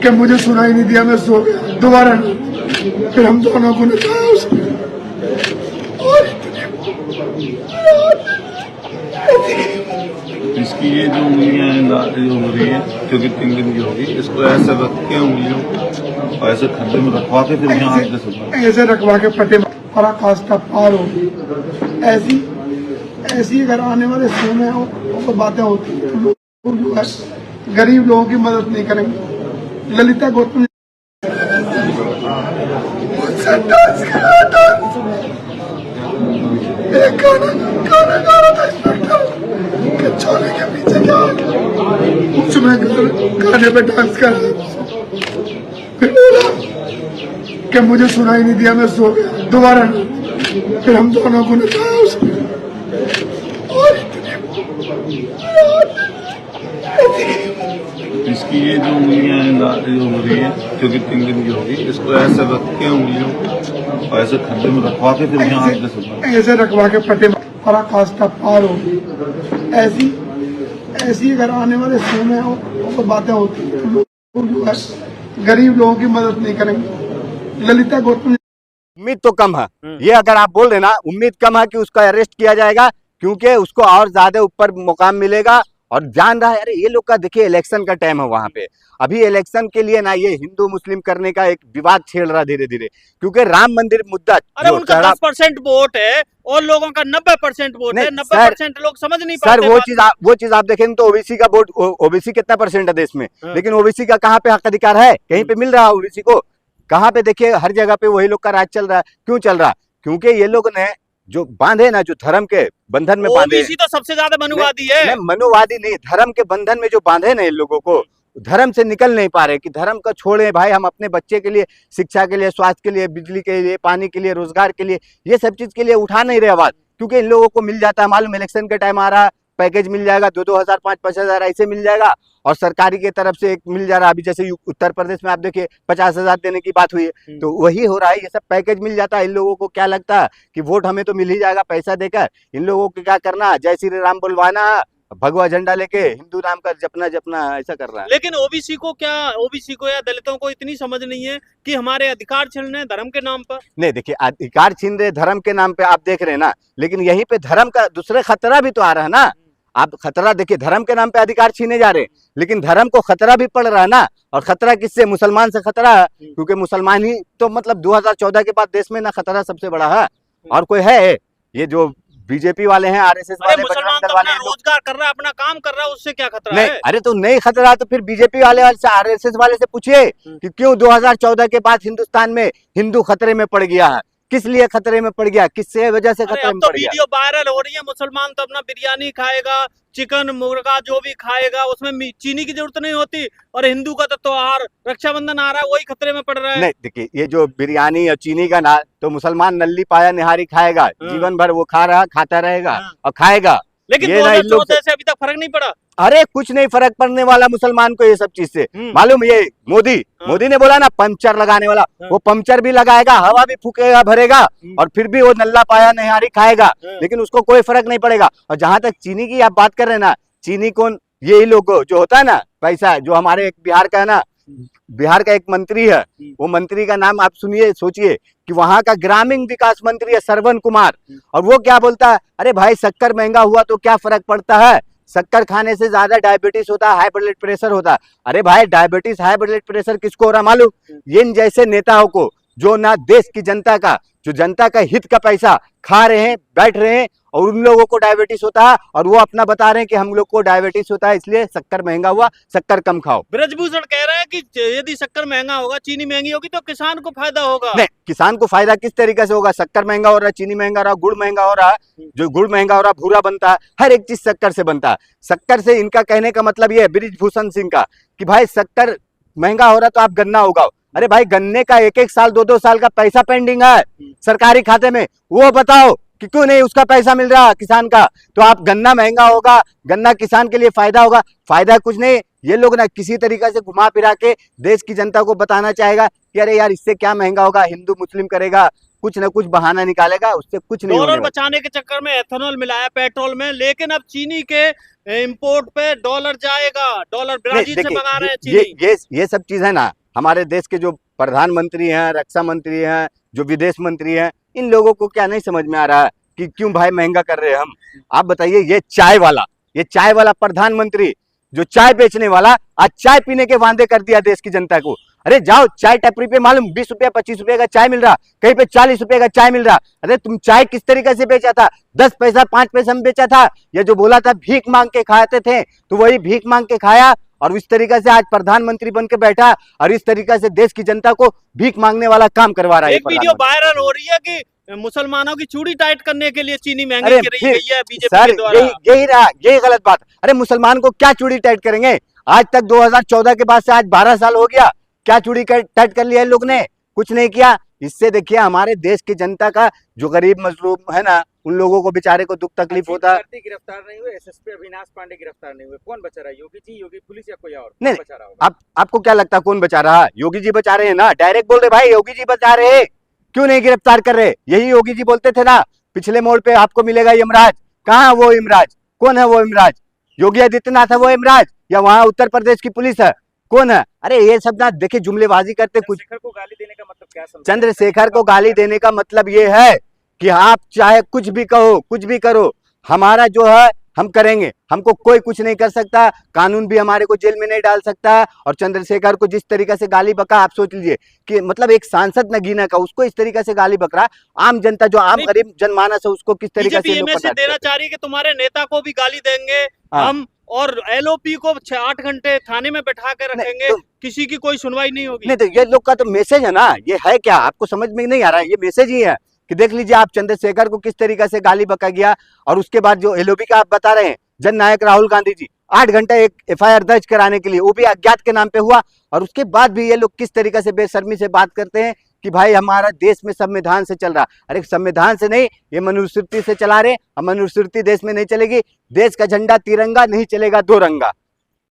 कि मुझे सुनाई नहीं दिया, मैं सो गया। दोबारा फिर हम दोनों को नचाया उसने और इसकी ये जो उंगलियां जो हो रही है, क्योंकि 3 दिन की होगी, इसको ऐसे रख के उंगलियों और ऐसे खड्डे में रखवा के फिर यहाँ ऐसे रखवा के पटे पराकाश का पार हो। ऐसी ऐसी अगर आने वाले समय हो तो बातें होती हैं, लोग जो है गरीब लोगों की मदद नहीं करेंगे। ललिता गौतम एक गाना गा रहा था इंस्पेक्टर के छोले के पीछे क्या, उसमें गाने पे डांस कर रहा, फिर बोला कि मुझे सुनाई नहीं दिया, मैं सो गया। दोबारा फिर हम दोनों को नचाया उसने और इसकी ये जो उंगलियां जो हो रही है, क्योंकि 3 दिन की होगी, इसको ऐसे रख के उंगलियों और ऐसे खड्डे में रखवा के फिर यहाँ ऐसे रखवा के पटे पराकाश का पार हो। ऐसी ऐसी अगर आने वाले समय हो तो बातें होती हैं, लोग जो है गरीब लोगों की मदद नहीं करेंगे। ललिता गौतम उम्मीद तो कम है, ये अगर आप बोल रहे ना, उम्मीद कम है कि उसका अरेस्ट किया जाएगा, क्योंकि उसको और ज्यादा ऊपर मुकाम मिलेगा। और जान रहा है, अरे ये लोग का देखिए इलेक्शन का टाइम है वहां पे, अभी इलेक्शन के लिए ना ये हिंदू मुस्लिम करने का एक विवाद छेड़ रहा धीरे धीरे, क्योंकि राम मंदिर मुद्दा, अरे उनका 10% वोट है और लोगों का 90% वोट है। 90% लोग समझ नहीं पाते। सर वो चीज आप देखें तो ओबीसी का वोट, ओबीसी कितना परसेंट है देश में, लेकिन ओबीसी का कहाँ पे हक अधिकार है, कहीं पे मिल रहा है ओबीसी को? कहाँ पे? देखिए हर जगह पे वही लोग का राज चल रहा है। क्यों चल रहा? क्योंकि ये लोग ने जो बांधे ना, जो धर्म के बंधन में बांधे, ओबीसी तो सबसे ज्यादा मनुवादी है। मनुवादी नहीं, धर्म के बंधन में जो बांधे ना इन लोगों को, धर्म से निकल नहीं पा रहे कि धर्म का छोड़े भाई, हम अपने बच्चे के लिए, शिक्षा के लिए, स्वास्थ्य के लिए, बिजली के लिए, पानी के लिए, रोजगार के लिए, ये सब चीज के लिए उठा नहीं रहे आवाज, क्योंकि इन लोगों को मिल जाता है, मालूम इलेक्शन का टाइम आ रहा है, पैकेज मिल जाएगा, 2-2 हजार 5-5 हजार ऐसे मिल जाएगा, और सरकारी की तरफ से एक मिल जा रहा है। अभी जैसे उत्तर प्रदेश में आप देखिए 50 हजार देने की बात हुई है, तो वही हो रहा है, ये सब पैकेज मिल जाता है। इन लोगों को क्या लगता है कि वोट हमें तो मिल ही जाएगा पैसा देकर, इन लोगों को क्या करना, जय श्री राम बुलवाना, भगवा झंडा लेके हिंदू नाम का जपना ऐसा कर रहा है। लेकिन ओबीसी को या दलितों को इतनी समझ नहीं है कि हमारे अधिकार छीन रहे हैं धर्म के नाम पर। नहीं देखिए, अधिकार छीन रहे धर्म के नाम पे, आप देख रहे हैं ना, लेकिन यहीं पे धर्म का दूसरे खतरा भी तो आ रहा है ना। आप खतरा देखिए, धर्म के नाम पे अधिकार छीने जा रहे हैं, लेकिन धर्म को खतरा भी पड़ रहा है ना। और खतरा किससे? मुसलमान से खतरा है, क्योंकि मुसलमान ही तो मतलब 2014 के बाद देश में ना खतरा सबसे बड़ा है, और कोई है? ये जो बीजेपी वाले हैं, आरएसएस वाले, मुसलमान तो अपना रोजगार कर रहा है, अपना काम कर रहा है, उससे क्या खतरा नहीं है? अरे तो नहीं खतरा तो फिर बीजेपी वाले से, आरएसएस वाले से पूछिए कि क्यों 2014 के बाद हिंदुस्तान में हिंदू खतरे में पड़ गया है, किस लिए खतरे में पड़ गया, किससे वजह से खतरे में पड़ गया? वीडियो वायरल हो रही है, मुसलमान तो अपना बिरयानी खाएगा, चिकन मुर्गा जो भी खाएगा, उसमें चीनी की जरूरत नहीं होती, और हिंदू का तो त्योहार रक्षाबंधन आ रहा है, वही खतरे में पड़ रहा है। नहीं देखिए, ये जो बिरयानी और चीनी का ना, तो मुसलमान नल्ली पाया निहारी खाएगा, जीवन भर वो खाता रहेगा और खाएगा। लेकिन 2014 से अभी तक फर्क नहीं पड़ा। अरे कुछ नहीं फर्क पड़ने वाला मुसलमान को ये सब चीज से, मालूम? ये मोदी ने बोला ना पंचर लगाने वाला, वो पंचर भी लगाएगा, हवा भी फूकेगा, भरेगा, और फिर भी वो नल्ला पाया निहारी खाएगा, लेकिन उसको कोई फर्क नहीं पड़ेगा। और जहां तक चीनी की आप बात कर रहे हैं ना, चीनी कौन? यही लोग जो होता है ना पैसा, जो हमारे एक बिहार का है ना, बिहार का एक मंत्री है, वो मंत्री का नाम आप सुनिए, सोचिए कि वहां का ग्रामीण विकास मंत्री है श्रवण कुमार, और वो क्या बोलता है, अरे भाई शक्कर महंगा हुआ तो क्या फर्क पड़ता है, शक्कर खाने से ज्यादा डायबिटीज होता है, हाई ब्लड प्रेशर होता है। अरे भाई डायबिटीज हाई ब्लड प्रेशर किसको हो रहा मालूम? इन जैसे नेताओं को, जो ना देश की जनता का, जो जनता का हित का पैसा खा रहे हैं, बैठ रहे हैं, और उन लोगों को डायबिटीज होता है, और वो अपना बता रहे हैं कि हम लोग को डायबिटीज होता है इसलिए शक्कर महंगा हुआ, शक्कर कम खाओ। ब्रजभूषण कह रहा है कि यदि शक्कर महंगा होगा, चीनी महंगी होगी, तो किसान को फायदा होगा। नहीं, किसान को फायदा किस तरीके से होगा? शक्कर महंगा हो रहा है, चीनी महंगा हो रहा है, गुड़ महंगा हो रहा है, जो गुड़ महंगा हो रहा है, भूरा बनता है, हर एक चीज शक्कर से बनता है। शक्कर से इनका कहने का मतलब ये है, ब्रिजभूषण सिंह का, कि भाई शक्कर महंगा हो रहा तो आप गन्ना उगाओ। अरे भाई गन्ने का 1-1 साल 2-2 साल का पैसा पेंडिंग है सरकारी खाते में, वो बताओ कि क्यों नहीं उसका पैसा मिल रहा किसान का? तो आप गन्ना महंगा होगा, गन्ना किसान के लिए फायदा होगा, फायदा कुछ नहीं। ये लोग ना किसी तरीके से घुमा फिरा के देश की जनता को बताना चाहेगा कि अरे यार इससे क्या महंगा होगा, हिंदू मुस्लिम करेगा, कुछ न कुछ बहाना निकालेगा, उससे कुछ नहीं होने डॉलर वाला। बचाने के चक्कर में एथेनॉल मिलाया पेट्रोल में, लेकिन अब चीनी के इंपोर्ट पे डॉलर जाएगा। डॉलर नहीं, ब्राजील से देखिए, मंगा रहे हैं ये चीनी। ये सब चीज है ना, हमारे देश के जो प्रधानमंत्री हैं, रक्षा मंत्री हैं, जो विदेश मंत्री हैं, इन लोगों को क्या नहीं समझ में आ रहा है कि क्यों भाई महंगा कर रहे हैं हम। आप बताइए, ये चाय वाला प्रधानमंत्री, जो चाय बेचने वाला, आज चाय पीने के वादे कर दिया देश की जनता को। अरे जाओ चाय टपरी पे, मालूम 20 रुपया 25 रुपये का चाय मिल रहा, कहीं पे 40 रुपये का चाय मिल रहा। अरे तुम चाय किस तरीके से बेचा था? 10 पैसा 5 पैसा में बेचा था। ये जो बोला था भीख मांग के खाते थे, तो वही भीख मांग के खाया, और इस तरीके से आज प्रधानमंत्री बन के बैठा, और इस तरीके से देश की जनता को भीख मांगने वाला काम करवा रहा है एक वीडियो वायरल हो रही है कि मुसलमानों की चूड़ी टाइट करने के लिए चीनी महंगी अरे की फिर, गई है बीजेपी सर के द्वारा। यही गलत बात। अरे मुसलमान को क्या चूड़ी टाइट करेंगे? आज तक 2014 के बाद से आज 12 साल हो गया, क्या चूड़ी टाइट कर लिया इन लोग ने? कुछ नहीं किया। इससे देखिए हमारे देश की जनता का, जो गरीब मजलूम है ना, उन लोगों को बेचारे को दुख तकलीफ होता है। गिरफ्तार नहीं हुए, एसएसपी अविनाश पांडे गिरफ्तार नहीं हुए, कौन बचा रहा है? योगी जी, योगी पुलिस या कोई और? नहीं, कौन बचा रहा होगा? आपको क्या लगता है कौन बचा रहा है? योगी जी बचा रहे हैं ना, डायरेक्ट बोल रहे भाई योगी जी बचा रहे हैं, क्यों नहीं गिरफ्तार कर रहे? यही योगी जी बोलते थे ना, पिछले मोड़ पे आपको मिलेगा यमराज। कहाँ है वो यमराज? कौन है वो यमराज? योगी आदित्यनाथ है वो यमराज, या वहाँ उत्तर प्रदेश की पुलिस है? कौन है? अरे ये सब ना देखिए जुमलेबाजी करते कुछ। चंद्रशेखर को गाली देने का मतलब क्या समझते हैं? चंद्रशेखर को गाली देने का मतलब ये है कि आप चाहे कुछ भी कहो, कुछ भी करो, हमारा जो है हम करेंगे, हमको कोई कुछ नहीं कर सकता, कानून भी हमारे को जेल में नहीं डाल सकता। और चंद्रशेखर को जिस तरीके से गाली बका, आप सोच लीजिए कि मतलब एक सांसद नगीना का उसको इस तरीके से गाली बक रहा, आम जनता जो आम गरीब जनमानस है उसको किस तरीके से बीजेपी लोग मैसेज पता देना चाह रही है कि तुम्हारे नेता को भी गाली देंगे हाँ। हम, और एलओपी को 6-8 घंटे थाने में बैठा के रखेंगे, तो- किसी की कोई सुनवाई नहीं होगी। नहीं, तो ये लोग का तो मैसेज है ना, ये है क्या? आपको समझ में नहीं आ रहा है? ये मैसेज ही है कि देख लीजिए आप चंद्रशेखर को किस तरीके से गाली बका गया। और उसके बाद जो एलओपी का आप बता रहे हैं, जननायक राहुल गांधी जी 8 घंटे एक एफआईआर दर्ज कराने के लिए, वो भी अज्ञात के नाम पे हुआ, और उसके बाद भी ये लोग किस तरीके से बेशर्मी से बात करते हैं कि भाई हमारा देश में संविधान से चल रहा। अरे संविधान से नहीं, ये मनुस्मृति से चला रहे, और मनुस्मृति देश में नहीं चलेगी। देश का झंडा तिरंगा नहीं चलेगा दो रंगा।